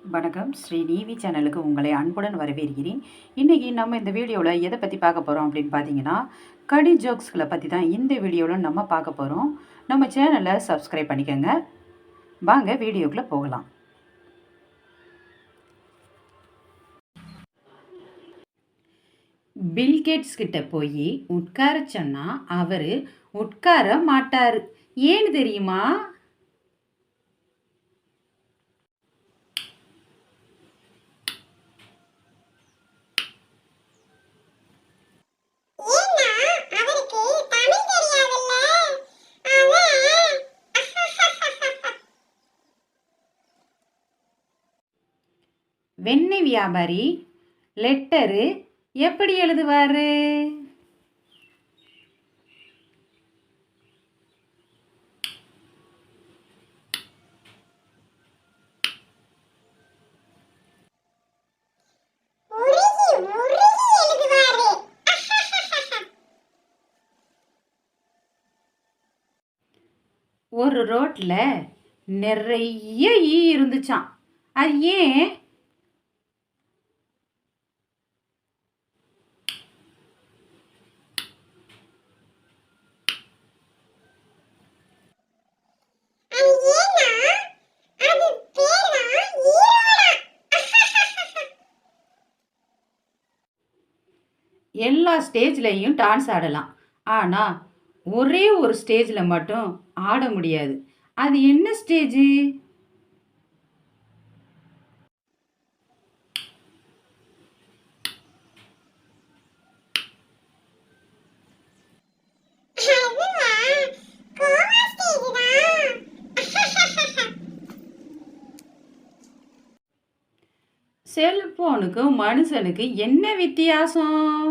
வணக்கம். ஸ்ரீ நீவி சேனலுக்கு உங்களை அன்புடன் வரவேற்கிறேன். இன்றைக்கி நம்ம இந்த வீடியோவில் எதை பற்றி பார்க்க போகிறோம் அப்படின்னு பார்த்தீங்கன்னா, கடி ஜோக்ஸ்களை பற்றி தான் இந்த வீடியோவில் நம்ம பார்க்க போகிறோம். நம்ம சேனலை சப்ஸ்கிரைப் பண்ணிக்கோங்க. வாங்க வீடியோக்குள்ளே போகலாம். பில்கேட்ஸ் கிட்ட போய் உட்கார சொன்னால் அவர் உட்கார மாட்டார். ஏன்னு தெரியுமா? வெண்ணெய் வியாபாரி லெட்டரு எப்படி எழுதுவாரு? ஒரு ரோட்டில் நிறைய ஈ இருந்துச்சான். அது ஏன்? எல்லா ஸ்டேஜ்லையும் டான்ஸ் ஆடலாம், ஆனால் ஒரே ஒரு ஸ்டேஜில் மட்டும் ஆட முடியாது. அது என்ன ஸ்டேஜு? செல்போனுக்கும் மனுஷனுக்கு என்ன வித்தியாசம்?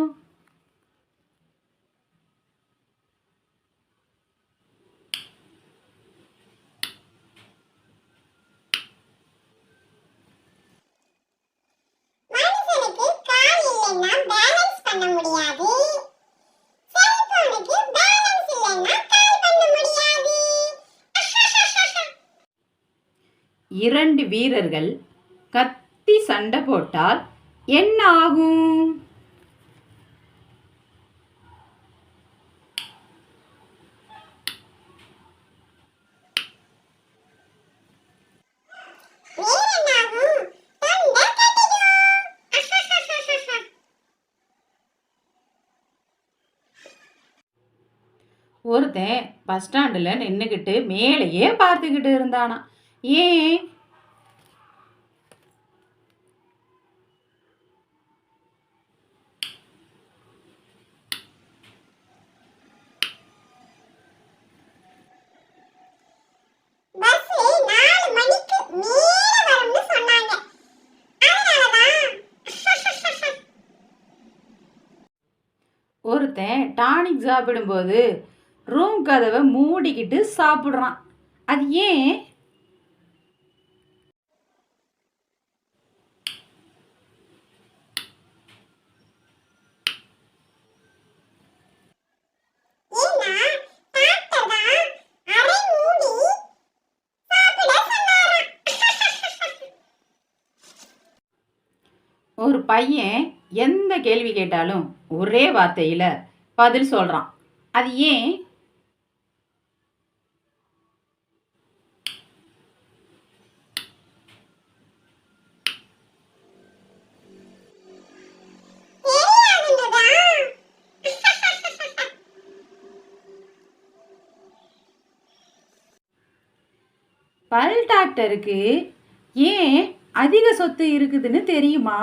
இரண்டு வீரர்கள் கத்தி சண்டை போட்டால் என்ன ஆகும்? ஒருத்தன் பஸ் ஸ்டாண்டில் நின்றுக்கிட்டு மேலேயே பார்த்துக்கிட்டு இருந்தானா. ஏன்? ஒருத்தன் டானிக் சாப்பிடும்போது ரூம் கதவை மூடிக்கிட்டு சாப்பிட்றான். அது ஏன்? ஒரு பையன் எந்த கேள்வி கேட்டாலும் ஒரே வார்த்தையில் பதில் சொல்கிறான். அது ஏன்? பல் டாக்டருக்கு ஏன் அதிக சொத்து இருக்குதுன்னு தெரியுமா?